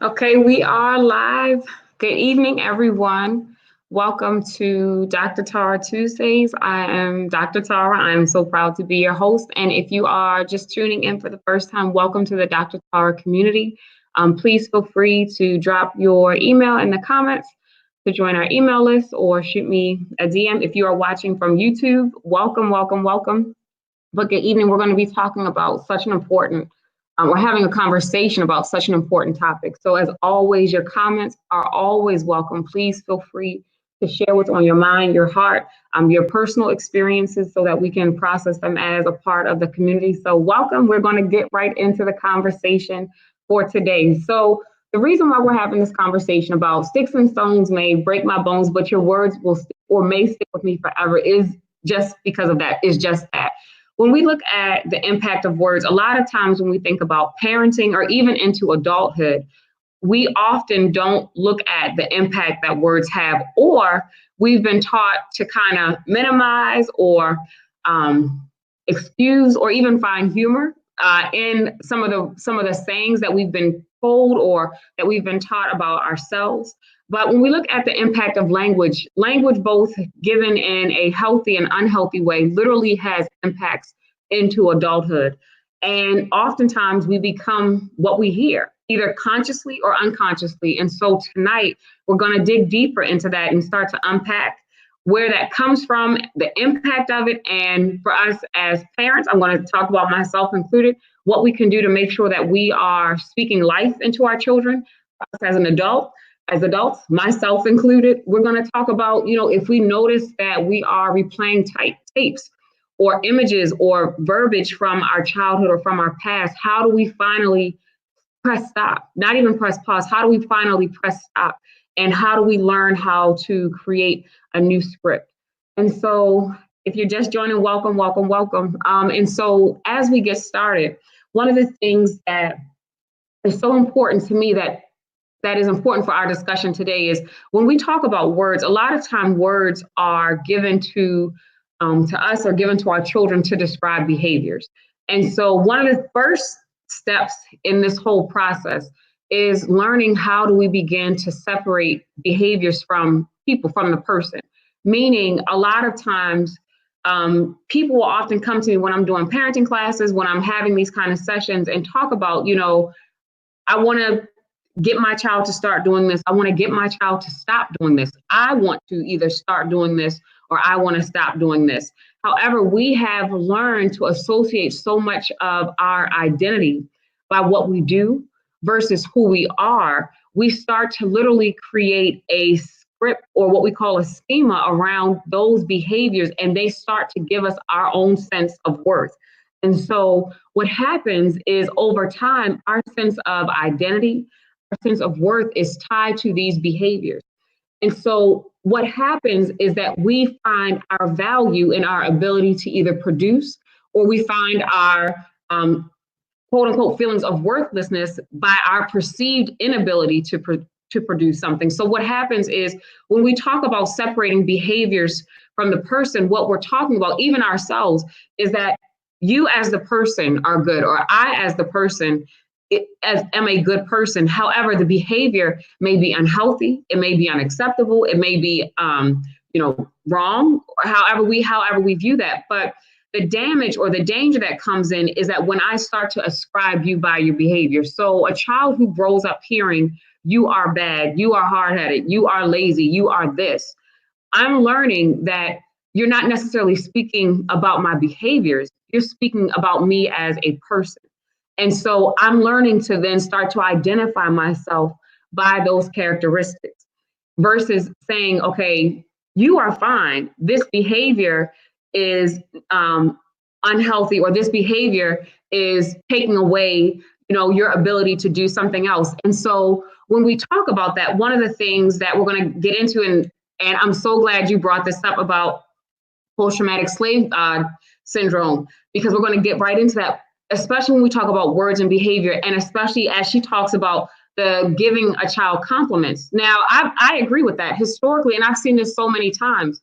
Okay, we are live. Good evening, everyone. Welcome to Dr. Tara Tuesdays. I am Dr. Tara. I am so proud to be your host. And if you are just tuning in for the first time, welcome to the Dr. Tara community. Please feel free to drop your email in the comments to join our email list or shoot me a DM. If you are watching from YouTube, welcome, welcome, welcome. But good evening. We're going to be talking about such an important we're having a conversation about such an important topic. So as always, your comments are always welcome. Please feel free to share what's on your mind, your heart, your personal experiences so that we can process them as a part of the community. So welcome. We're going to get right into the conversation for today. So the reason why we're having this conversation about sticks and stones may break my bones, but your words will stick or may stick with me forever is just because of that, is just that. When we look at the impact of words, a lot of times when we think about parenting or even into adulthood, we often don't look at the impact that words have, or we've been taught to kind of minimize or excuse or even find humor in some of the sayings that we've been told or that we've been taught about ourselves. But when we look at the impact of language, both given in a healthy and unhealthy way, literally has impacts into adulthood. And oftentimes we become what we hear, either consciously or unconsciously. And so tonight, we're going to dig deeper into that and start to unpack where that comes from, the impact of it. And for us as parents, I'm going to talk about myself included, what we can do to make sure that we are speaking life into our children. Us as an adult, as adults, myself included, we're going to talk about, if we notice that we are replaying tapes or images or verbiage from our childhood or from our past, how do we finally press stop? Not even press pause. How do we finally press stop? And how do we learn how to create a new script? And so if you're just joining, welcome, welcome, welcome. And so as we get started, one of the things that is so important to me that is important for our discussion today is when we talk about words, a lot of time words are given to us or given to our children to describe behaviors. And so one of the first steps in this whole process is learning how do we begin to separate behaviors from people, from the person. Meaning a lot of times people will often come to me when I'm doing parenting classes, when I'm having these kind of sessions and talk about, I want to get my child to start doing this. I want to get my child to stop doing this. I want to either start doing this or I want to stop doing this. However, we have learned to associate so much of our identity by what we do versus who we are. We start to literally create a script or what we call a schema around those behaviors, and they start to give us our own sense of worth. And so what happens is over time, our sense of identity, sense of worth is tied to these behaviors. And so what happens is that we find our value in our ability to either produce, or we find our quote unquote feelings of worthlessness by our perceived inability to produce something. So what happens is when we talk about separating behaviors from the person, what we're talking about, even ourselves, is that you as the person are good, or I as the person am a good person. However, the behavior may be unhealthy. It may be unacceptable. It may be, wrong. Or however we view that. But the damage or the danger that comes in is that when I start to ascribe you by your behavior. So a child who grows up hearing you are bad, you are hard-headed, you are lazy, you are this. I'm learning that you're not necessarily speaking about my behaviors. You're speaking about me as a person. And so I'm learning to then start to identify myself by those characteristics versus saying, okay, you are fine. This behavior is unhealthy, or this behavior is taking away, your ability to do something else. And so when we talk about that, one of the things that we're going to get into, and I'm so glad you brought this up about post-traumatic slave syndrome, because we're going to get right into that, especially when we talk about words and behavior, and especially as she talks about the giving a child compliments. Now, I agree with that historically, and I've seen this so many times.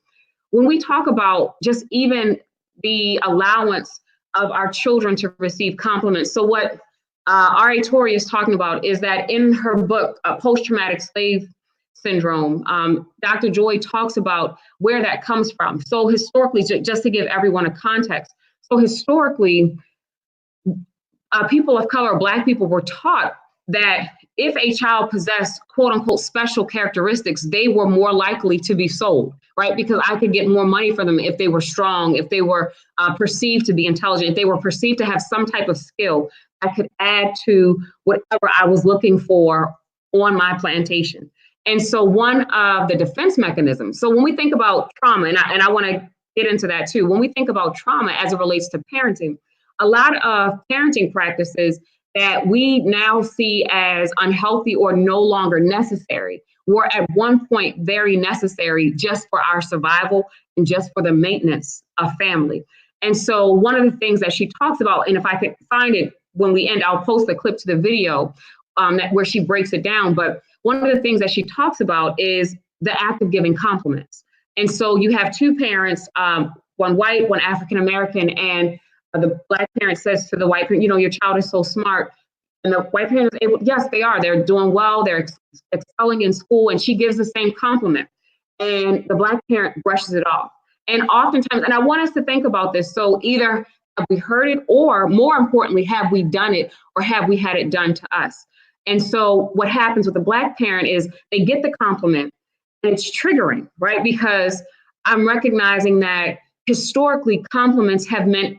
When we talk about just even the allowance of our children to receive compliments, so what R.A. Torrey is talking about is that in her book, Posttraumatic Slave Syndrome, Dr. Joy talks about where that comes from. So historically, just to give everyone a context, so historically, people of color, Black people, were taught that if a child possessed quote unquote special characteristics, they were more likely to be sold, right? Because I could get more money for them if they were strong, if they were perceived to be intelligent, if they were perceived to have some type of skill I could add to whatever I was looking for on my plantation. And so one of the defense mechanisms, so when we think about trauma, and I want to get into that too, when we think about trauma as it relates to parenting, a lot of parenting practices that we now see as unhealthy or no longer necessary were at one point very necessary just for our survival and just for the maintenance of family. And so one of the things that she talks about, and if I could find it when we end, I'll post a clip to the video where she breaks it down. But one of the things that she talks about is the act of giving compliments. And so you have two parents, one white, one African-American, and the Black parent says to the white parent, you know, your child is so smart. And the white parent is able, yes, they are. They're doing well. They're excelling in school. And she gives the same compliment. And the Black parent brushes it off. And oftentimes, and I want us to think about this. So either have we heard it, or more importantly, have we done it, or have we had it done to us? And so what happens with the Black parent is they get the compliment and it's triggering, right? Because I'm recognizing that historically compliments have meant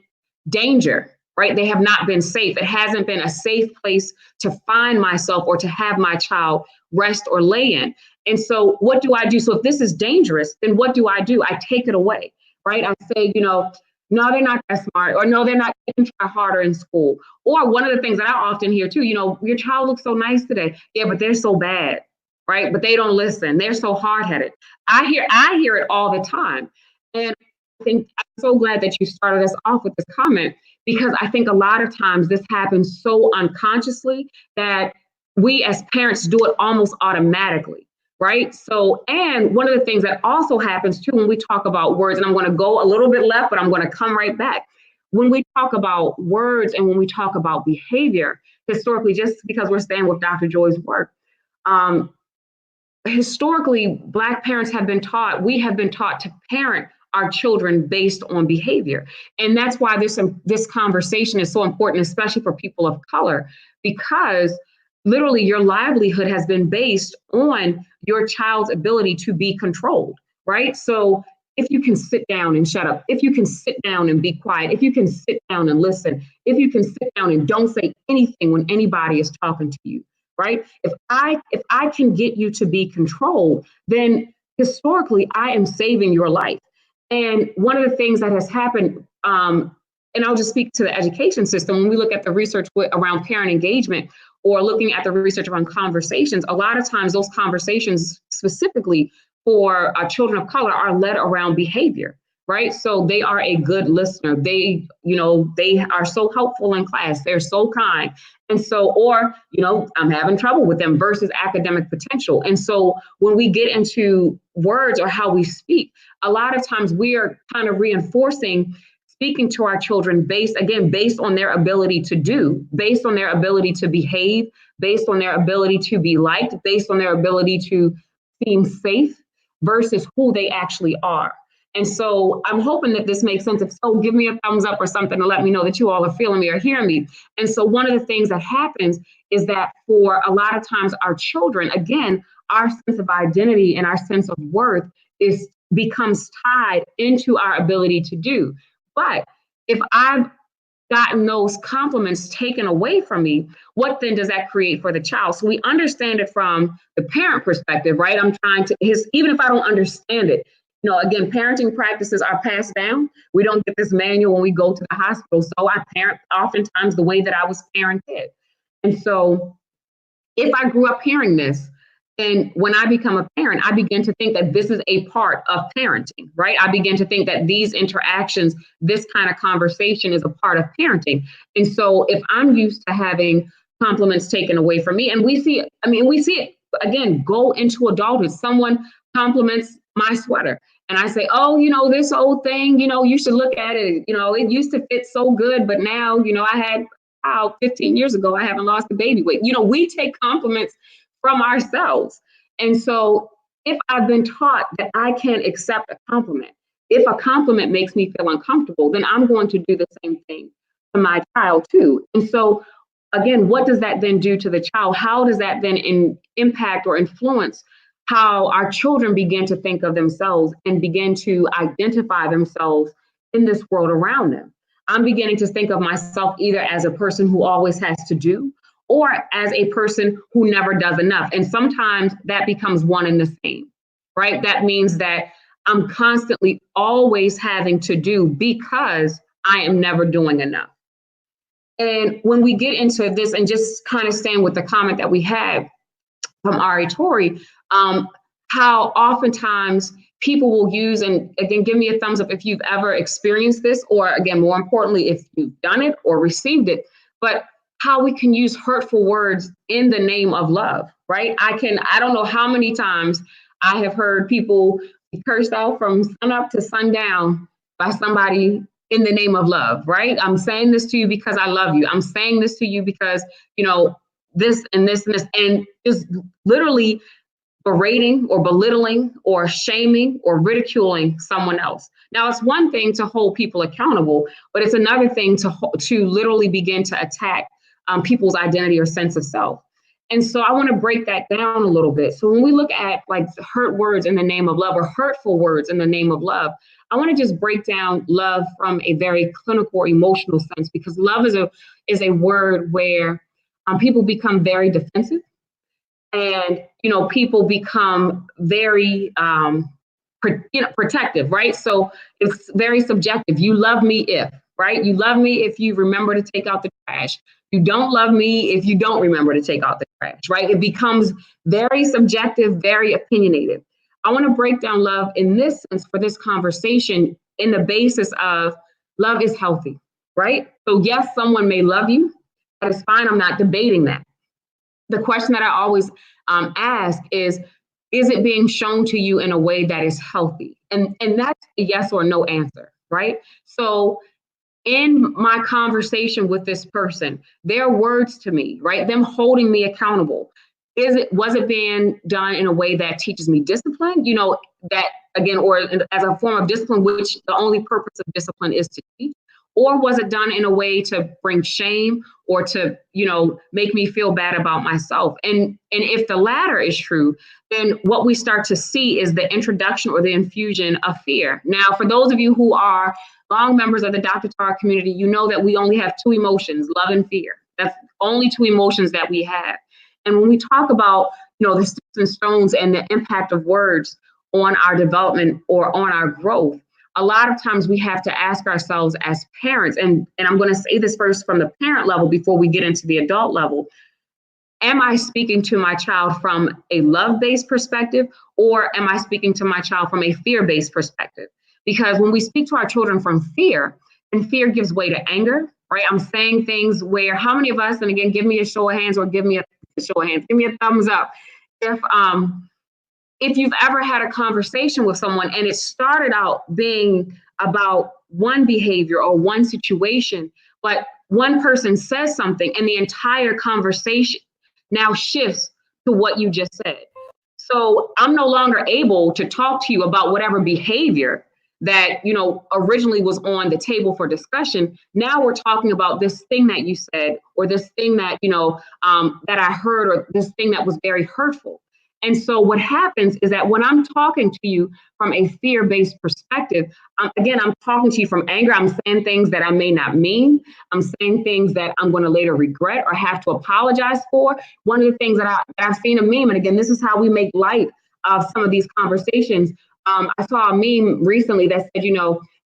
danger, right? They have not been safe. It hasn't been a safe place to find myself or to have my child rest or lay in. And so what do I do? So if this is dangerous, then what do? I take it away, right? I say, you know, no, they're not that smart, or no, they're not, they can try harder in school. Or one of the things that I often hear too, you know, your child looks so nice today. Yeah, but they're so bad, right? But they don't listen. They're so hard-headed. I hear it all the time. And I think I'm so glad that you started us off with this comment, because I think a lot of times this happens so unconsciously that we as parents do it almost automatically. Right. So, and one of the things that also happens too, when we talk about words, and I'm going to go a little bit left, but I'm going to come right back. When we talk about words and when we talk about behavior, historically, just because we're staying with Dr. Joy's work, historically, Black parents have been taught, we have been taught to parent our children based on behavior. And that's why this conversation is so important, especially for people of color, because literally your livelihood has been based on your child's ability to be controlled, right? So if you can sit down and shut up, if you can sit down and be quiet, if you can sit down and listen, if you can sit down and don't say anything when anybody is talking to you, right? If I can get you to be controlled, then historically I am saving your life. And one of the things that has happened, and I'll just speak to the education system, when we look at the research around parent engagement, or looking at the research around conversations, a lot of times those conversations specifically for children of color are led around behavior, right? So they are a good listener. They are so helpful in class. They're so kind. And so, or, I'm having trouble with them versus academic potential. And so when we get into words or how we speak, a lot of times we are kind of reinforcing speaking to our children based on their ability to do, based on their ability to behave, based on their ability to be liked, based on their ability to seem safe versus who they actually are. And so I'm hoping that this makes sense. If so, give me a thumbs up or something to let me know that you all are feeling me or hearing me. And so one of the things that happens is that for a lot of times our children, again, our sense of identity and our sense of worth becomes tied into our ability to do. But if I've gotten those compliments taken away from me, what then does that create for the child? So we understand it from the parent perspective, right? I'm trying to, even if I don't understand it, again, parenting practices are passed down. We don't get this manual when we go to the hospital. So I parent oftentimes the way that I was parented. And so if I grew up hearing this, and when I become a parent, I begin to think that this is a part of parenting, right? I begin to think that these interactions, this kind of conversation is a part of parenting. And so if I'm used to having compliments taken away from me, and we see it again, go into adulthood. Someone compliments my sweater and I say, oh, this old thing, you should look at it. It used to fit so good, but now, I had child 15 years ago. I haven't lost a baby weight. We take compliments from ourselves. And so if I've been taught that I can't accept a compliment, if a compliment makes me feel uncomfortable, then I'm going to do the same thing to my child too. And so again, what does that then do to the child? How does that then impact or influence how our children begin to think of themselves and begin to identify themselves in this world around them? I'm beginning to think of myself either as a person who always has to do, or as a person who never does enough. And sometimes that becomes one and the same, right? That means that I'm constantly always having to do because I am never doing enough. And when we get into this, and just kind of staying with the comment that we had from Ari Tori, how oftentimes people will use, and again, give me a thumbs up if you've ever experienced this, or again, more importantly, if you've done it or received it, but how we can use hurtful words in the name of love, right? I don't know how many times I have heard people be cursed out from sun up to sundown by somebody in the name of love, right? I'm saying this to you because I love you. I'm saying this to you because, this and this and this, and just literally berating or belittling or shaming or ridiculing someone else. Now, it's one thing to hold people accountable, but it's another thing to literally begin to attack people's identity or sense of self. And so I want to break that down a little bit. So when we look at like hurt words in the name of love or hurtful words in the name of love, I want to just break down love from a very clinical or emotional sense, because love is a word where people become very defensive, and people become very protective, right? So it's very subjective. You love me if, right? You love me if you remember to take out the trash. You don't love me if you don't remember to take out the trash, right? It becomes very subjective, very opinionated. I want to break down love in this sense for this conversation in the basis of love is healthy, right? So yes, someone may love you. That is fine. I'm not debating that. The question that I always ask is it being shown to you in a way that is healthy? And that's a yes or no answer, right? So in my conversation with this person, their words to me, right? Them holding me accountable. Was it being done in a way that teaches me discipline? That again, or as a form of discipline, which the only purpose of discipline is to teach. Or was it done in a way to bring shame or to, make me feel bad about myself? And if the latter is true, then what we start to see is the introduction or the infusion of fear. Now, for those of you who are long members of the Dr. Tara community, you know that we only have two emotions, love and fear. That's only two emotions that we have. And when we talk about, the sticks and stones and the impact of words on our development or on our growth, a lot of times we have to ask ourselves as parents, and I'm going to say this first from the parent level before we get into the adult level. Am I speaking to my child from a love-based perspective, or am I speaking to my child from a fear-based perspective? Because when we speak to our children from fear, and fear gives way to anger, right? I'm saying things where how many of us, and again, give me a show of hands or give me a show of hands, give me a thumbs up. If you've ever had a conversation with someone and it started out being about one behavior or one situation, but one person says something and the entire conversation now shifts to what you just said. So I'm no longer able to talk to you about whatever behavior that, originally was on the table for discussion. Now we're talking about this thing that you said, or this thing that, that I heard, or this thing that was very hurtful. And so what happens is that when I'm talking to you from a fear-based perspective, again, I'm talking to you from anger. I'm saying things that I may not mean. I'm saying things that I'm going to later regret or have to apologize for. One of the things that I've seen a meme, and again, this is how we make light of some of these conversations. I saw a meme recently that said,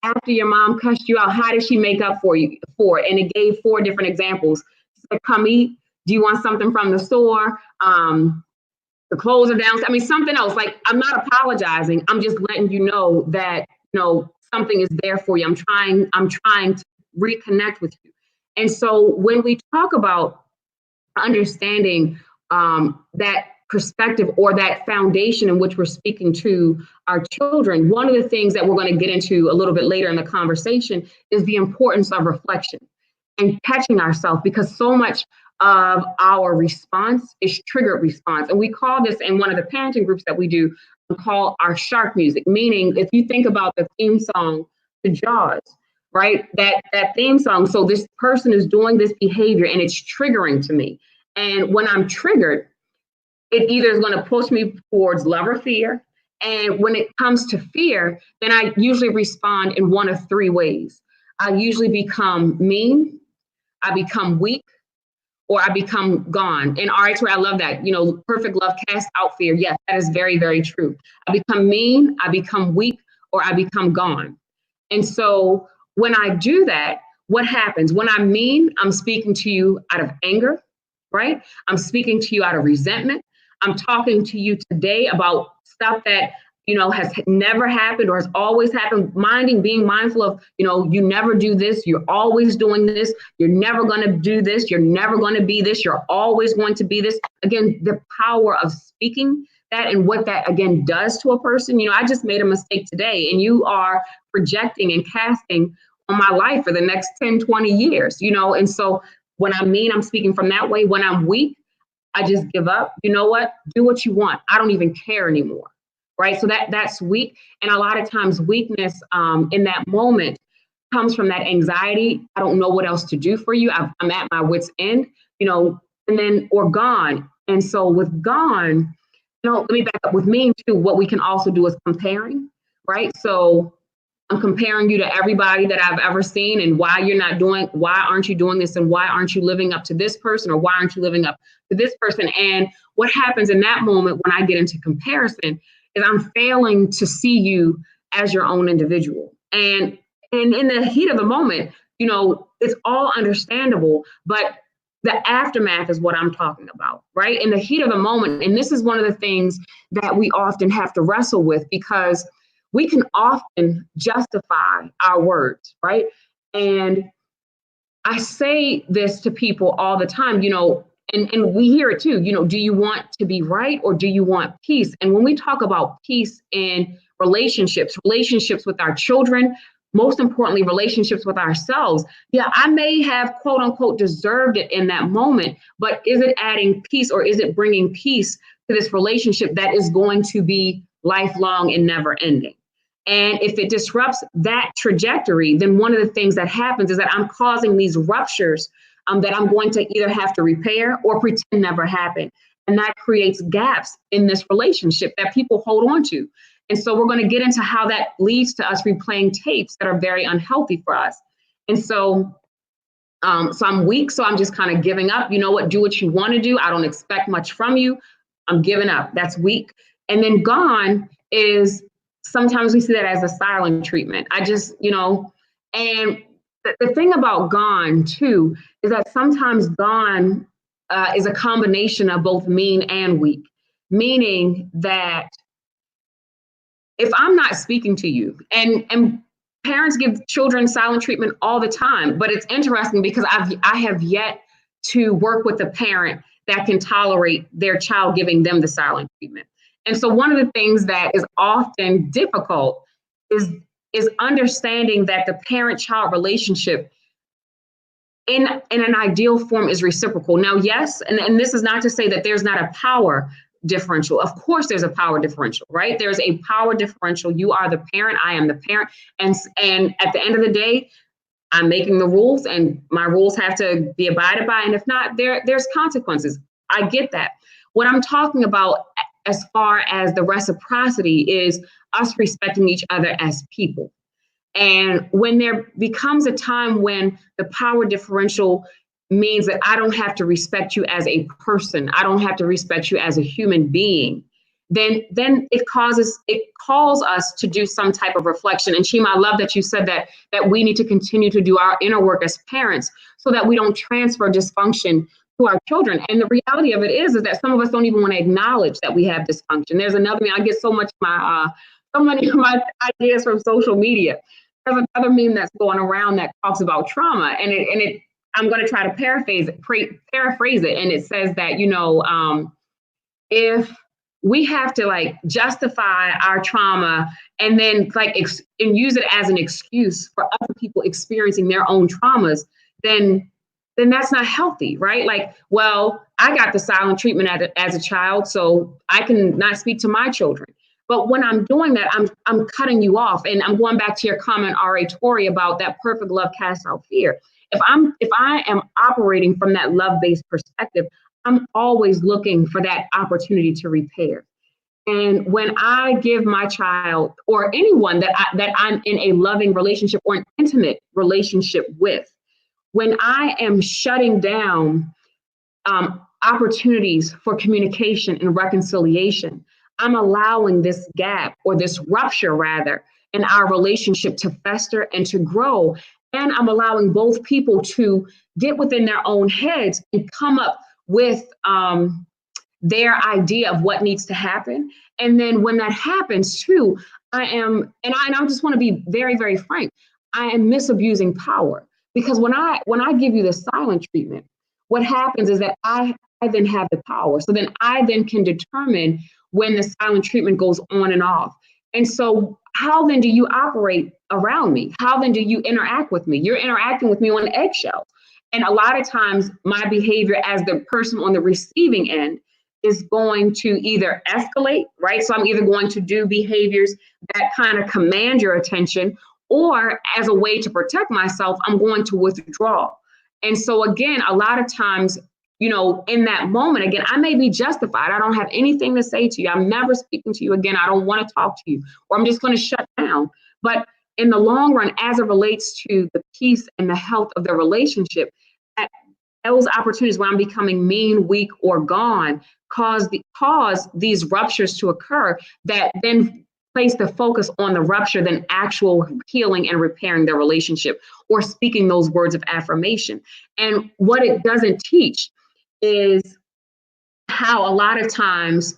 after your mom cussed you out, how did she make up for you? And it gave 4 different examples. She said, come eat. Do you want something from the store? The clothes are down. Something else. Like, I'm not apologizing. I'm just letting you know that, something is there for you. I'm trying to reconnect with you. And so when we talk about understanding that perspective or that foundation in which we're speaking to our children, one of the things that we're going to get into a little bit later in the conversation is the importance of reflection. and catching ourselves, because so much of our response is triggered response. And we call this, in one of the parenting groups that we do, we call our shark music, meaning if you think about the theme song to Jaws, right? That theme song. So this person is doing this behavior and it's triggering to me. And when I'm triggered, it either is going to push me towards love or fear. And when it comes to fear, then I usually respond in one of three ways. I usually become mean, I become weak, or I become gone. And RX, I love that. Perfect love casts out fear. Yes, that is very, very true. I become mean, I become weak, or I become gone. And so when I do that, what happens? When I'm mean, I'm speaking to you out of anger, right? I'm speaking to you out of resentment. I'm talking to you today about stuff that has never happened or has always happened. Being mindful of, you never do this. You're always doing this. You're never going to do this. You're never going to be this. You're always going to be this. Again, the power of speaking that and what that, again, does to a person. I just made a mistake today, and you are projecting and casting on my life for the next 10, 20 years, and so when I'm mean, I'm speaking from that way. When I'm weak, I just give up. You know what? Do what you want. I don't even care anymore. Right. So that's weak. And a lot of times weakness in that moment comes from that anxiety. I don't know what else to do for you. I'm at my wit's end, and then, or gone. And so with gone, let me back up. With mean too, what we can also do is comparing. Right. So I'm comparing you to everybody that I've ever seen, and why aren't you doing this? And why aren't you living up to this person? Or why aren't you living up to this person? And what happens in that moment when I get into comparison is I'm failing to see you as your own individual. And in the heat of the moment, it's all understandable, but the aftermath is what I'm talking about, right? In the heat of the moment. And this is one of the things that we often have to wrestle with, because we can often justify our words, right? And I say this to people all the time, and we hear it too, do you want to be right or do you want peace? And when we talk about peace in relationships with our children, most importantly, relationships with ourselves, yeah, I may have quote unquote deserved it in that moment, but is it adding peace, or is it bringing peace to this relationship that is going to be lifelong and never ending? And if it disrupts that trajectory, then one of the things that happens is that I'm causing these ruptures that I'm going to either have to repair or pretend never happened. And that creates gaps in this relationship that people hold on to. And so we're going to get into how that leads to us replaying tapes that are very unhealthy for us. And so I'm weak, so I'm just kind of giving up. You know what? Do what you want to do. I don't expect much from you. I'm giving up. That's weak. And then gone is, sometimes we see that as a silent treatment. I just, and the thing about gone too is that sometimes gone is a combination of both mean and weak, meaning that if I'm not speaking to you, and parents give children silent treatment all the time, but it's interesting because I have yet to work with a parent that can tolerate their child giving them the silent treatment. And so one of the things that is often difficult is understanding that the parent-child relationship in an ideal form is reciprocal. Now, yes, and this is not to say that there's not a power differential. Of course, there's a power differential, right? There's a power differential. You are the parent, I am the parent. And at the end of the day, I'm making the rules, and my rules have to be abided by. And if not, there's consequences. I get that. What I'm talking about as far as the reciprocity is us respecting each other as people. And when there becomes a time when the power differential means that I don't have to respect you as a person, I don't have to respect you as a human being, then it calls us to do some type of reflection. And Chima, I love that you said that we need to continue to do our inner work as parents so that we don't transfer dysfunction to our children. And the reality of it is that some of us don't even want to acknowledge that we have dysfunction. There's another meme. I get so many of my ideas from social media. There's another meme that's going around that talks about trauma, and I'm going to try to paraphrase it, and it says that if we have to justify our trauma and then and use it as an excuse for other people experiencing their own traumas, then that's not healthy, right? Like, well, I got the silent treatment as a child, so I can not speak to my children. But when I'm doing that, I'm cutting you off, and I'm going back to your comment, R.A. Torrey, about that perfect love casts out fear. If I am operating from that love-based perspective, I'm always looking for that opportunity to repair. And when I give my child or anyone that I'm in a loving relationship or an intimate relationship with, when I am shutting down opportunities for communication and reconciliation, I'm allowing this gap, or this rupture rather, in our relationship to fester and to grow. And I'm allowing both people to get within their own heads and come up with their idea of what needs to happen. And then when that happens too, I just want to be very, very frank, I am misabusing power. Because when I give you the silent treatment, what happens is that I then have the power. So then I then can determine when the silent treatment goes on and off. And so how then do you operate around me? How then do you interact with me? You're interacting with me on eggshells. And a lot of times my behavior as the person on the receiving end is going to either escalate, right? So I'm either going to do behaviors that kind of command your attention, or as a way to protect myself, I'm going to withdraw. And so again, a lot of times, in that moment, again, I may be justified. I don't have anything to say to you. I'm never speaking to you again. I don't want to talk to you, or I'm just going to shut down. But in the long run, as it relates to the peace and the health of the relationship, those opportunities where I'm becoming mean, weak, or gone cause these ruptures to occur that then place the focus on the rupture than actual healing and repairing the relationship or speaking those words of affirmation. And what it doesn't teach is how a lot of times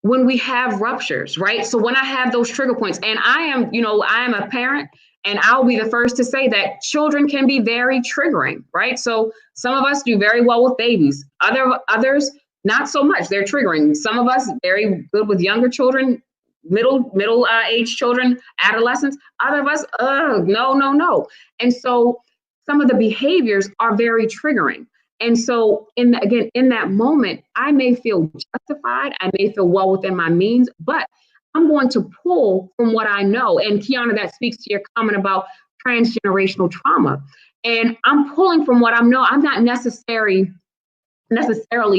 when we have ruptures, right? So when I have those trigger points, and I am a parent, and I'll be the first to say that children can be very triggering, right? So some of us do very well with babies. Others, not so much. They're triggering. Some of us very good with younger children, middle age children, adolescents. Other of us, no. And so some of the behaviors are very triggering. And so in that moment, I may feel justified. I may feel well within my means, but I'm going to pull from what I know. And Kiana, that speaks to your comment about transgenerational trauma. And I'm pulling from what I know. I'm not necessarily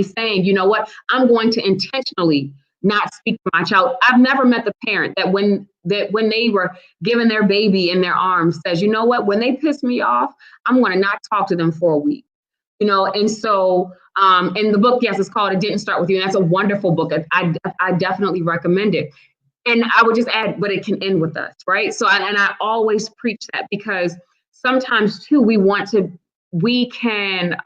saying, you know what, I'm going to intentionally not speak to my child. I've never met the parent that when they were given their baby in their arms says, you know what, when they piss me off, I'm going to not talk to them for a week. And so in the book, yes, it's called It Didn't Start With You. And that's a wonderful book. I definitely recommend it. And I would just add, but it can end with us, right? So, I always preach that, because sometimes too, we can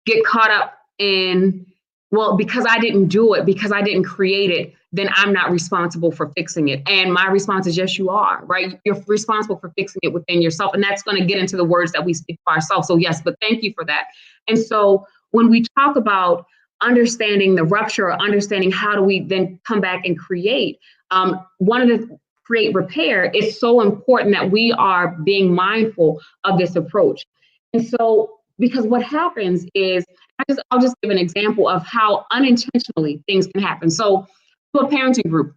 get caught up in, well, because I didn't do it, because I didn't create it, then I'm not responsible for fixing it. And my response is, yes, you are, right? You're responsible for fixing it within yourself. And that's going to get into the words that we speak for ourselves. So yes, but thank you for that. And so when we talk about understanding the rupture, or understanding how do we then come back and create, create repair, it's so important that we are being mindful of this approach. And so, because what happens is, I'll just give an example of how unintentionally things can happen. So, to a parenting group,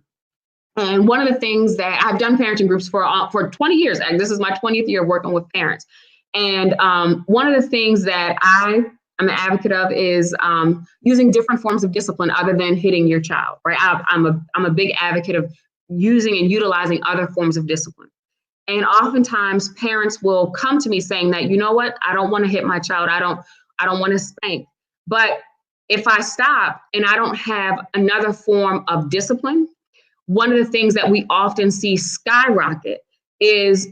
and one of the things that I've done parenting groups for 20 years, and this is my 20th year working with parents. And one of the things that I'm an advocate of is using different forms of discipline other than hitting your child, right? I'm a big advocate of using and utilizing other forms of discipline. And oftentimes parents will come to me saying that, you know what, I don't want to hit my child. I don't want to spank. But if I stop and I don't have another form of discipline, one of the things that we often see skyrocket is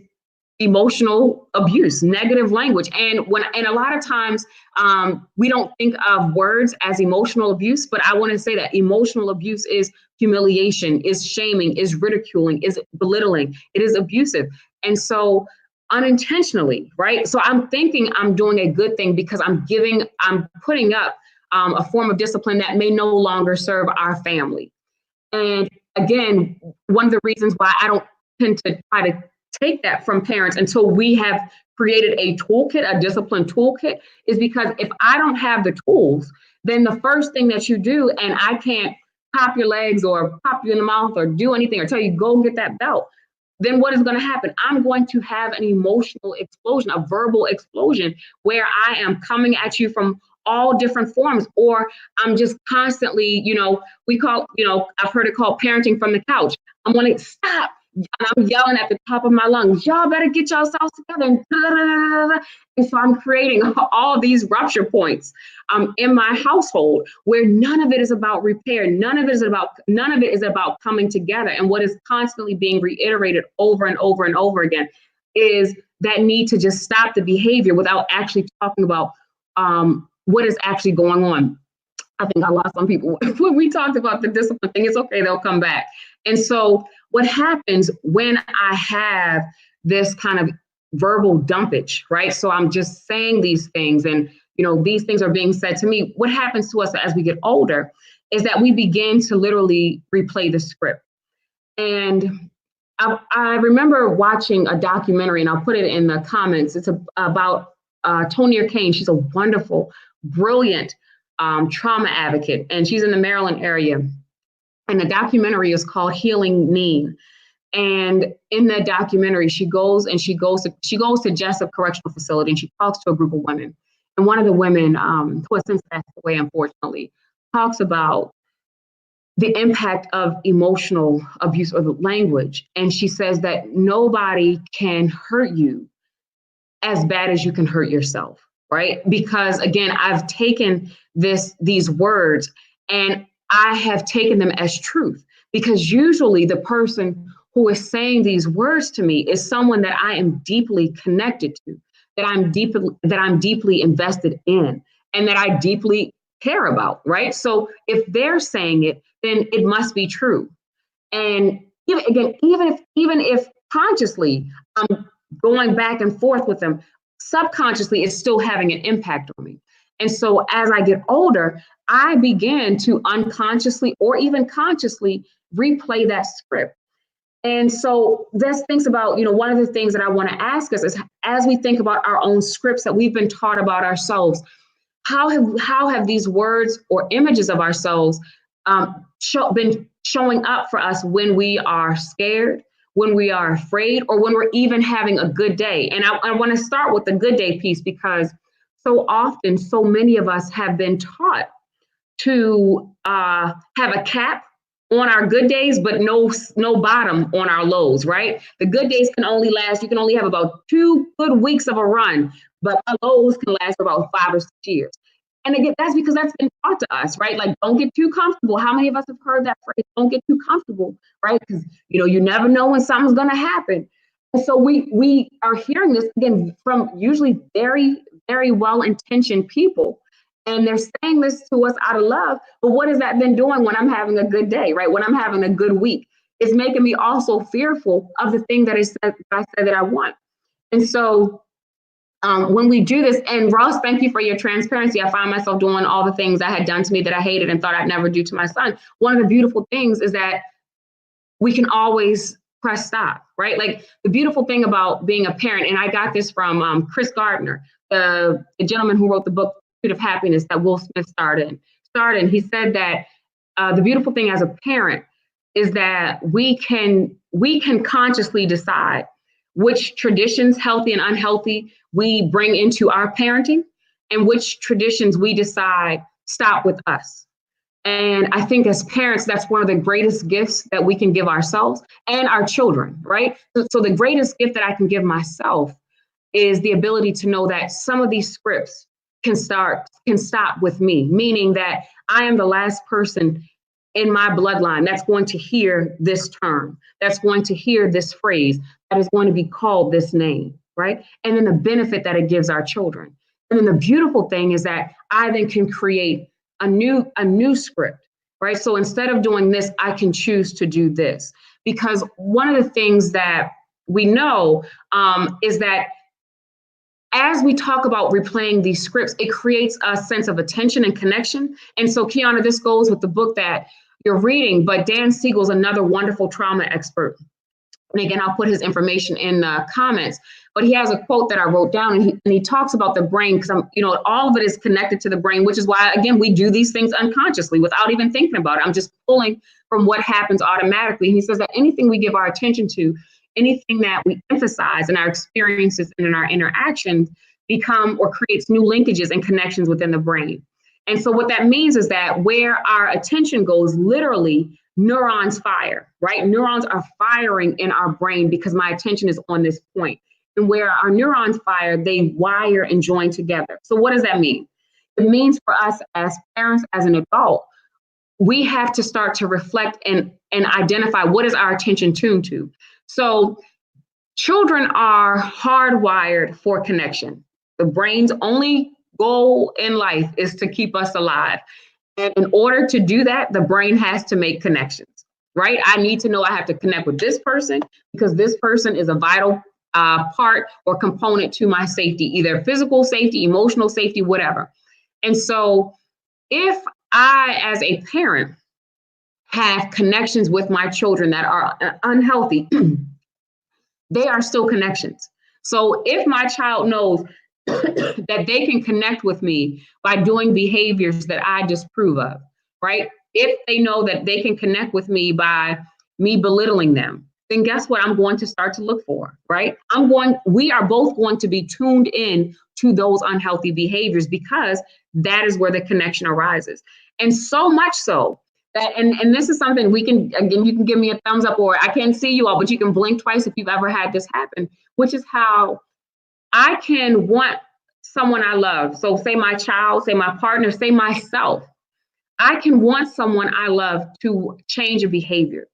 emotional abuse, negative language. And a lot of times we don't think of words as emotional abuse, but I want to say that emotional abuse is humiliation, is shaming, is ridiculing, is belittling, it is abusive. And so unintentionally, right? So I'm thinking I'm doing a good thing because I'm putting up a form of discipline that may no longer serve our family. And again, one of the reasons why I don't tend to try to take that from parents until we have created a toolkit, a discipline toolkit, is because if I don't have the tools, then the first thing that you do, and I can't pop your legs or pop you in the mouth or do anything or tell you go get that belt, then what is going to happen? I'm going to have an emotional explosion, a verbal explosion, where I am coming at you from all different forms, or I'm just constantly, I've heard it called parenting from the couch. I'm going to stop. And I'm yelling at the top of my lungs, y'all better get yourselves together. And so I'm creating all these rupture points in my household where none of it is about repair. None of it is about coming together. And what is constantly being reiterated over and over and over again is that need to just stop the behavior without actually talking about what is actually going on. I think I lost some people when we talked about the discipline thing. It's okay, they'll come back. And so what happens when I have this kind of verbal dumpage, right? So I'm just saying these things and, these things are being said to me. What happens to us as we get older is that we begin to literally replay the script. And I remember watching a documentary, and I'll put it in the comments. It's about Tonya Kane. She's a wonderful, brilliant trauma advocate, and she's in the Maryland area. And the documentary is called Healing Neen. And in that documentary, she goes to Jessup Correctional Facility, and she talks to a group of women. And one of the women, who has since passed away, unfortunately, talks about the impact of emotional abuse or the language. And she says that nobody can hurt you as bad as you can hurt yourself, right? Because again, I've taken these words and I have taken them as truth, because usually the person who is saying these words to me is someone that I am deeply connected to, that I'm deeply invested in, and that I deeply care about, right? So if they're saying it, then it must be true. And even if consciously I'm going back and forth with them, subconsciously it's still having an impact on me. And so as I get older, I begin to unconsciously or even consciously replay that script. And so this thinks about, one of the things that I want to ask us is, as we think about our own scripts that we've been taught about ourselves, how have these words or images of ourselves been showing up for us when we are scared, when we are afraid, or when we're even having a good day? And I want to start with the good day piece, because so often, so many of us have been taught to have a cap on our good days, but no bottom on our lows, right? The good days can only last, you can only have about 2 good weeks of a run, but our lows can last about 5 or 6 years. And again, that's because that's been taught to us, right? Like, don't get too comfortable. How many of us have heard that phrase? Don't get too comfortable, right? Because, you never know when something's going to happen. And so we are hearing this again from usually very, very well-intentioned people. And they're saying this to us out of love. But what is that then doing when I'm having a good day, right? When I'm having a good week? It's making me also fearful of the thing that I said that I want. And so when we do this, and Ross, thank you for your transparency. I find myself doing all the things I had done to me that I hated and thought I'd never do to my son. One of the beautiful things is that we can always press stop, right? Like, the beautiful thing about being a parent, and I got this from Chris Gardner, the gentleman who wrote the book of Happiness that Will Smith starred in. He said that the beautiful thing as a parent is that we can consciously decide which traditions, healthy and unhealthy, we bring into our parenting, and which traditions we decide stop with us. And I think as parents, that's one of the greatest gifts that we can give ourselves and our children, right? So the greatest gift that I can give myself is the ability to know that some of these scripts can stop with me, meaning that I am the last person in my bloodline that's going to hear this term, that's going to hear this phrase, that is going to be called this name, right? And then the benefit that it gives our children. And then the beautiful thing is that I then can create a new script, right? So instead of doing this, I can choose to do this. Because one of the things that we know is that as we talk about replaying these scripts, it creates a sense of attention and connection. And so, Kiana, this goes with the book that you're reading, but Dan Siegel's another wonderful trauma expert. And again, I'll put his information in the comments, but he has a quote that I wrote down, and he talks about the brain, because all of it is connected to the brain, which is why, again, we do these things unconsciously without even thinking about it. I'm just pulling from what happens automatically. And he says that anything we give our attention to, anything that we emphasize in our experiences and in our interactions become or creates new linkages and connections within the brain. And so what that means is that where our attention goes, literally, neurons fire, right? Neurons are firing in our brain because my attention is on this point. And where our neurons fire, they wire and join together. So what does that mean? It means for us as parents, as an adult, we have to start to reflect and identify what is our attention tuned to. So children are hardwired for connection. The brain's only goal in life is to keep us alive. And in order to do that, the brain has to make connections, right? I need to know I have to connect with this person because this person is a vital part or component to my safety, either physical safety, emotional safety, whatever. And so if I, as a parent, have connections with my children that are unhealthy, they are still connections. So if my child knows that they can connect with me by doing behaviors that I disapprove of, right? If they know that they can connect with me by me belittling them, then guess what I'm going to start to look for, right? We are both going to be tuned in to those unhealthy behaviors because that is where the connection arises. And so much so that, and this is something we can, again, you can give me a thumbs up, or I can't see you all, but you can blink twice if you've ever had this happen, which is how I can want someone I love. So say my child, say my partner, say myself. I can want someone I love to change a behavior.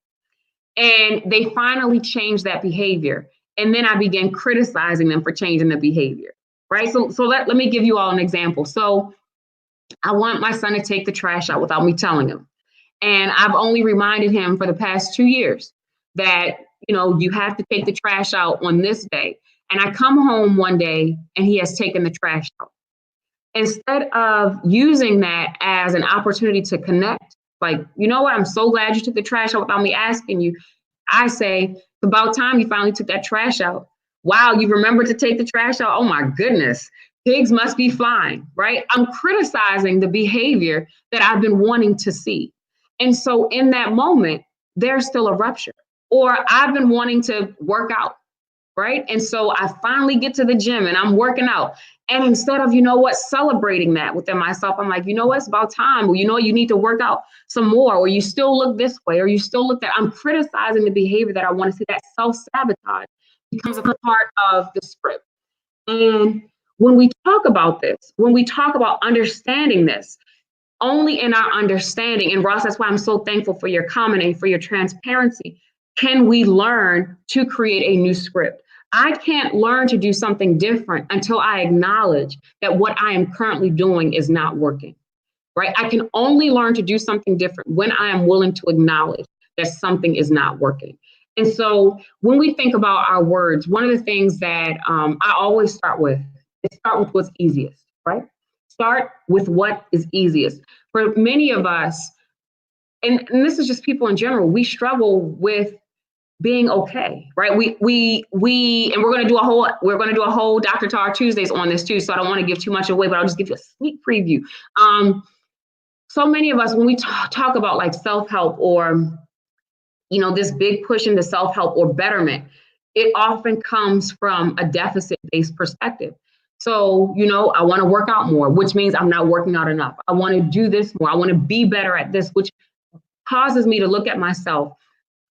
And they finally change that behavior. And then I begin criticizing them for changing the behavior, right? So let me give you all an example. So I want my son to take the trash out without me telling him. And I've only reminded him for the past 2 years that, you have to take the trash out on this day. And I come home one day and he has taken the trash out. Instead of using that as an opportunity to connect, like, you know what, I'm so glad you took the trash out without me asking you. I say, it's about time you finally took that trash out. Wow, you remembered to take the trash out? Oh my goodness, pigs must be flying, right? I'm criticizing the behavior that I've been wanting to see. And so in that moment, there's still a rupture. Or I've been wanting to work out, right? And so I finally get to the gym and I'm working out. And instead of, celebrating that within myself, I'm like, it's about time. Or, you need to work out some more, or you still look this way, or you still look that. I'm criticizing the behavior that I want to see. That self-sabotage becomes a part of the script. And when we talk about this, when we talk about understanding this, only in our understanding, and Ross, that's why I'm so thankful for your comment and for your transparency, can we learn to create a new script. I can't learn to do something different until I acknowledge that what I am currently doing is not working, right? I can only learn to do something different when I am willing to acknowledge that something is not working. And so when we think about our words, one of the things that I always start with is start with what's easiest, right? Start with what is easiest. For many of us, and this is just people in general, we struggle with being okay, right? And we're going to do a whole Dr. Tar Tuesdays on this too. So I don't want to give too much away, but I'll just give you a sneak preview. So many of us, when we talk about like self-help or, this big push into self-help or betterment, it often comes from a deficit-based perspective. So, I want to work out more, which means I'm not working out enough. I want to do this more. I want to be better at this, which causes me to look at myself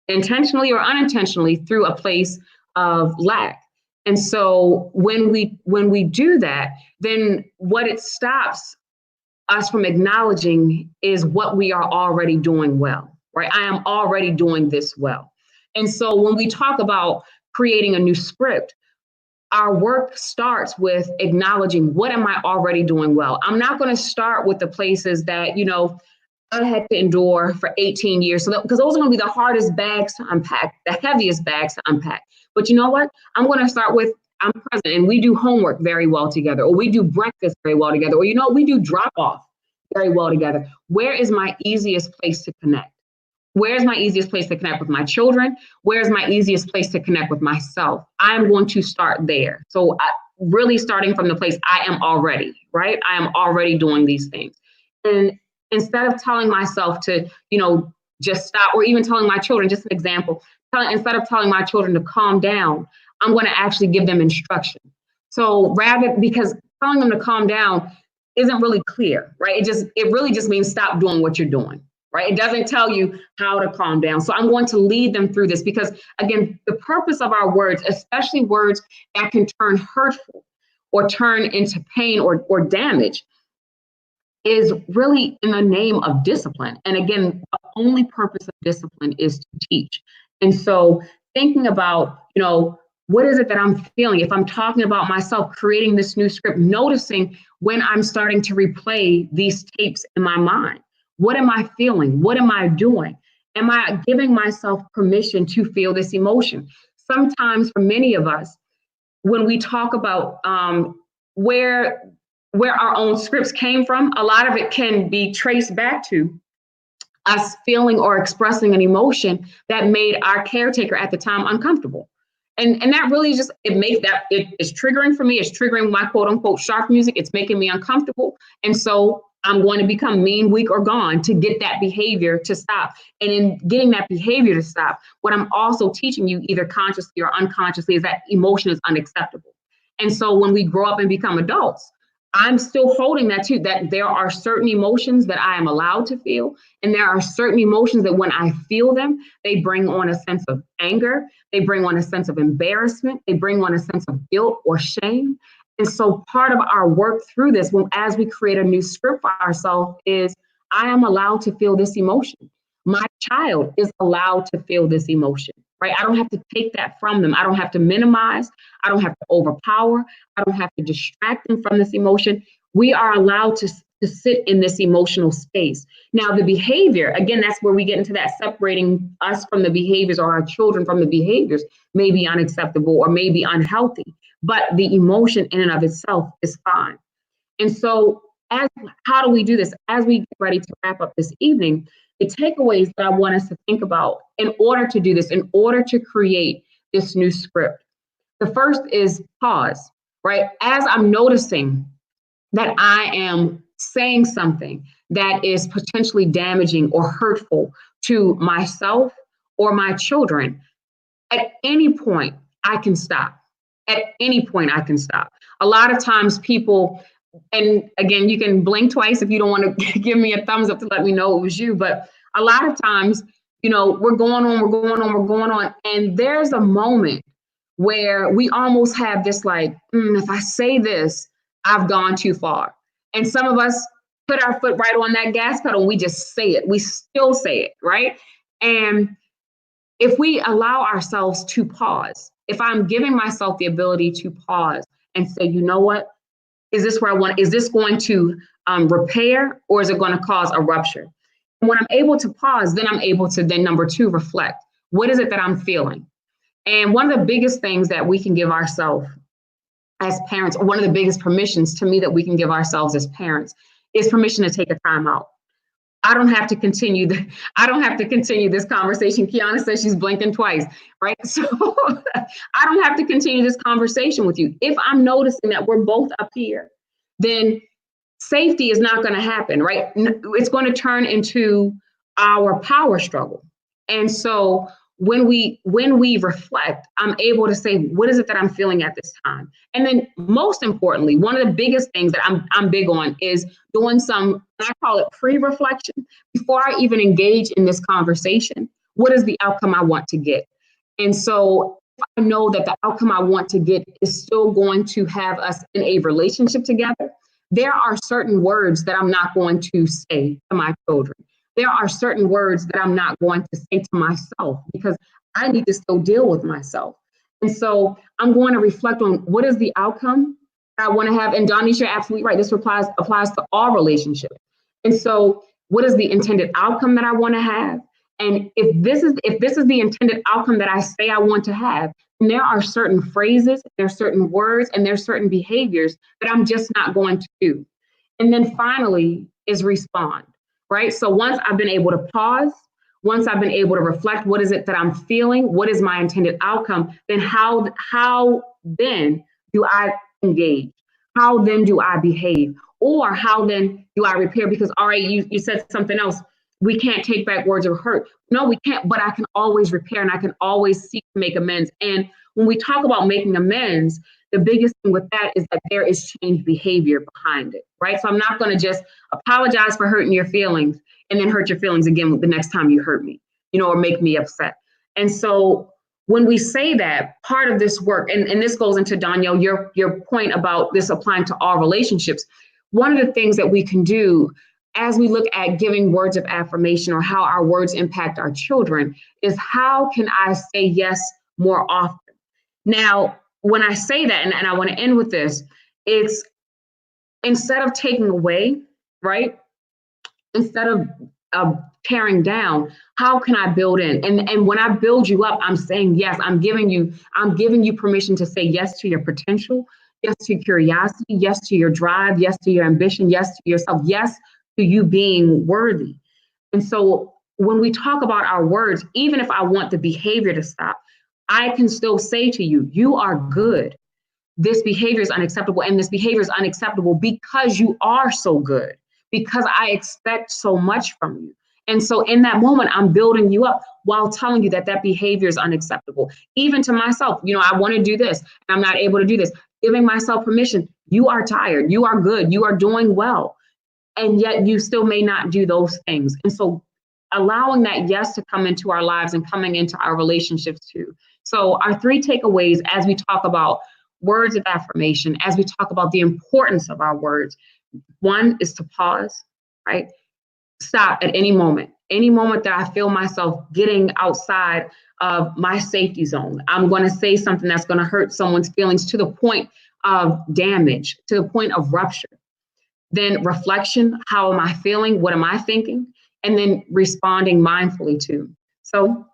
intentionally or unintentionally through a place of lack. And so when we do that, then what it stops us from acknowledging is what we are already doing well, right? I am already doing this well. And so when we talk about creating a new script, our work starts with acknowledging what am I already doing well. I'm not going to start with the places that, I had to endure for 18 years. Because those are going to be the hardest bags to unpack, the heaviest bags to unpack. But you know what? I'm going to start with, I'm present and we do homework very well together, or we do breakfast very well together, or, we do drop off very well together. Where is my easiest place to connect? Where's my easiest place to connect with my children? Where's my easiest place to connect with myself? I'm going to start there. So really starting from the place I am already, right? I am already doing these things. And instead of telling myself to, just stop, or even telling my children, just an example, instead of telling my children to calm down, I'm going to actually give them instruction. So because telling them to calm down isn't really clear, right? It really just means stop doing what you're doing, right? It doesn't tell you how to calm down. So I'm going to lead them through this because, again, the purpose of our words, especially words that can turn hurtful or turn into pain or damage, is really in the name of discipline. And again, the only purpose of discipline is to teach. And so thinking about, what is it that I'm feeling? If I'm talking about myself, creating this new script, noticing when I'm starting to replay these tapes in my mind. What am I feeling? What am I doing? Am I giving myself permission to feel this emotion? Sometimes for many of us, when we talk about where our own scripts came from, a lot of it can be traced back to us feeling or expressing an emotion that made our caretaker at the time uncomfortable. And that really just, it's triggering for me. It's triggering my quote unquote shark music. It's making me uncomfortable. And so I'm going to become mean, weak, or gone to get that behavior to stop. And in getting that behavior to stop, what I'm also teaching you, either consciously or unconsciously, is that emotion is unacceptable. And so when we grow up and become adults, I'm still holding that too, that there are certain emotions that I am allowed to feel. And there are certain emotions that when I feel them, they bring on a sense of anger. They bring on a sense of embarrassment. They bring on a sense of guilt or shame. And so part of our work through this, as we create a new script for ourselves, is I am allowed to feel this emotion. My child is allowed to feel this emotion, right? I don't have to take that from them. I don't have to minimize. I don't have to overpower. I don't have to distract them from this emotion. We are allowed to sit in this emotional space. Now, the behavior, again, that's where we get into that separating us from the behaviors, or our children from the behaviors, may be unacceptable or may be unhealthy, but the emotion in and of itself is fine. And so how do we do this? As we get ready to wrap up this evening, the takeaways that I want us to think about in order to do this, in order to create this new script. The first is pause, right? As I'm noticing that I am saying something that is potentially damaging or hurtful to myself or my children, at any point, I can stop. At any point, I can stop. A lot of times people, and again, you can blink twice if you don't want to give me a thumbs up to let me know it was you, but a lot of times, we're going on, and there's a moment where we almost have this like, if I say this, I've gone too far. And some of us put our foot right on that gas pedal and we just say it. We still say it, right? And if we allow ourselves to pause, if I'm giving myself the ability to pause and say, you know what, is this where I want, is this going to repair, or is it going to cause a rupture? And when I'm able to pause, then I'm able to number two, reflect. What is it that I'm feeling? And one of the biggest things that we can give ourselves as parents, or one of the biggest permissions to me that we can give ourselves as parents, is permission to take a time out. I don't have to continue this conversation. Kiana says she's blinking twice, right? So I don't have to continue this conversation with you. If I'm noticing that we're both up here, then safety is not going to happen, right? It's going to turn into our power struggle. And so when we reflect, I'm able to say, what is it that I'm feeling at this time? And then most importantly, one of the biggest things that I'm big on is doing some, I call it pre-reflection. Before I even engage in this conversation, what is the outcome I want to get? And so if I know that the outcome I want to get is still going to have us in a relationship together, there are certain words that I'm not going to say to my children. There are certain words that I'm not going to say to myself because I need to still deal with myself. And so I'm going to reflect on what is the outcome I want to have. And Donnie, you're absolutely right. This applies to all relationships. And so what is the intended outcome that I want to have? And if this is the intended outcome that I say I want to have, then there are certain phrases, there's certain words, and there's certain behaviors that I'm just not going to do. And then finally is respond. Right? So once I've been able to pause, Once I've been able to reflect, what is it that I'm feeling? What is my intended outcome? Then how then do I engage? How then do I behave? Or how then do I repair? Because, all right, you said something else. We can't take back words of hurt. No, we can't, but I can always repair and I can always seek to make amends. And when we talk about making amends, the biggest thing with that is that there is changed behavior behind it, right? So I'm not going to just apologize for hurting your feelings and then hurt your feelings again the next time you hurt me, or make me upset. And so when we say that, part of this work, and this goes into, Danielle, your point about this applying to all relationships, one of the things that we can do as we look at giving words of affirmation or how our words impact our children is, how can I say yes more often? Now, when I say that, and I want to end with this, it's instead of taking away, right? Instead of tearing down, how can I build in? And when I build you up, I'm saying yes. I'm giving you permission to say yes to your potential, yes to curiosity, yes to your drive, yes to your ambition, yes to yourself, yes to you being worthy. And so when we talk about our words, even if I want the behavior to stop, I can still say to you, you are good. This behavior is unacceptable. And this behavior is unacceptable because you are so good, because I expect so much from you. And so in that moment, I'm building you up while telling you that that behavior is unacceptable. Even to myself, I want to do this and I'm not able to do this. Giving myself permission. You are tired. You are good. You are doing well. And yet you still may not do those things. And so allowing that yes to come into our lives and coming into our relationships too. So our 3 takeaways as we talk about words of affirmation, as we talk about the importance of our words, 1 is to pause, right? Stop at any moment that I feel myself getting outside of my safety zone. I'm going to say something that's going to hurt someone's feelings to the point of damage, to the point of rupture. Then reflection, how am I feeling? What am I thinking? And then responding mindfully to. So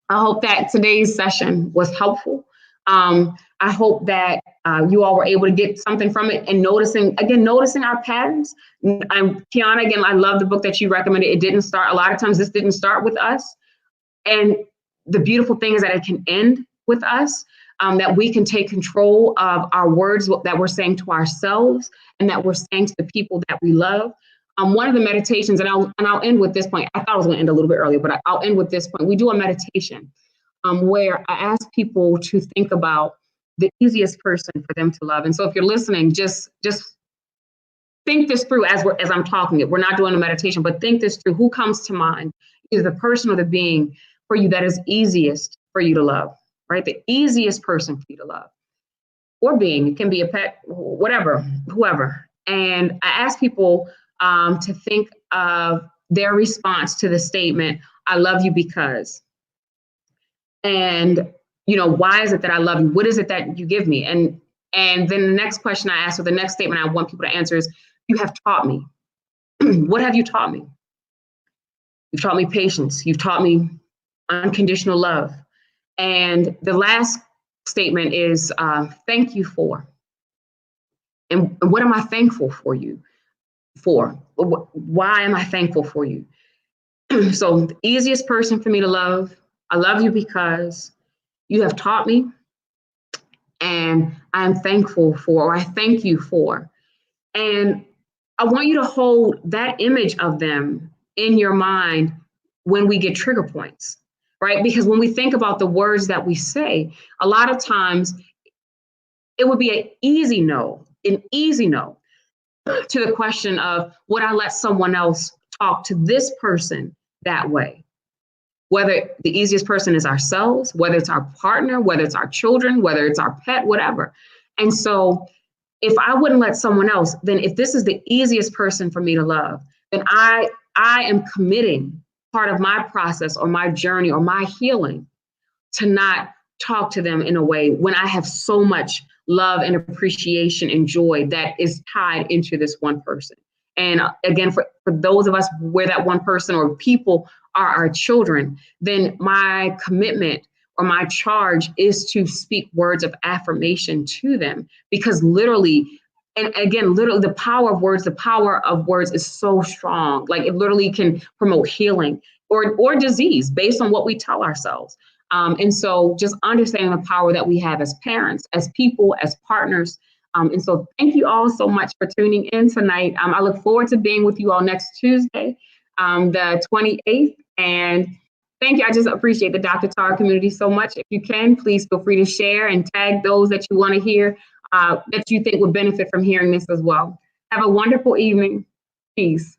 I hope that today's session was helpful. I hope that you all were able to get something from it and noticing our patterns. Kiana, again, I love the book that you recommended. It didn't start, a lot of times this didn't start with us. And the beautiful thing is that it can end with us, that we can take control of our words that we're saying to ourselves and that we're saying to the people that we love. One of the meditations, and I'll end with this point. I thought I was going to end a little bit earlier, but I'll end with this point. We do a meditation where I ask people to think about the easiest person for them to love. And so if you're listening, just think this through as I'm talking it. We're not doing a meditation, but think this through. Who comes to mind? Either the person or the being for you that is easiest for you to love, right? The easiest person for you to love. Or being, it can be a pet, whatever, whoever. And I ask people to think of their response to the statement, I love you because. And, why is it that I love you? What is it that you give me? And then the next question I ask, or the next statement I want people to answer is, you have taught me. What have you taught me? You've taught me patience. You've taught me unconditional love. And the last statement is, thank you for. And what am I thankful for you for? Why am I thankful for you? So the easiest person for me to love, I love you because you have taught me, and I'm thankful for, or I thank you for. And I want you to hold that image of them in your mind when we get trigger points, right? Because when we think about the words that we say, a lot of times it would be an easy no to the question of, would I let someone else talk to this person that way? Whether the easiest person is ourselves, whether it's our partner, whether it's our children, whether it's our pet, whatever. And so if I wouldn't let someone else, then if this is the easiest person for me to love, then I am committing part of my process or my journey or my healing to not talk to them in a way when I have so much love and appreciation and joy that is tied into this one person. And again, for those of us where that one person or people are our children, then my commitment or my charge is to speak words of affirmation to them, because literally, and again, literally the power of words is so strong. Like it literally can promote healing. or disease based on what we tell ourselves. And so just understanding the power that we have as parents, as people, as partners. And so thank you all so much for tuning in tonight. I look forward to being with you all next Tuesday, the 28th. And thank you. I just appreciate the Dr. Tara community so much. If you can, please feel free to share and tag those that you want to hear, that you think would benefit from hearing this as well. Have a wonderful evening. Peace.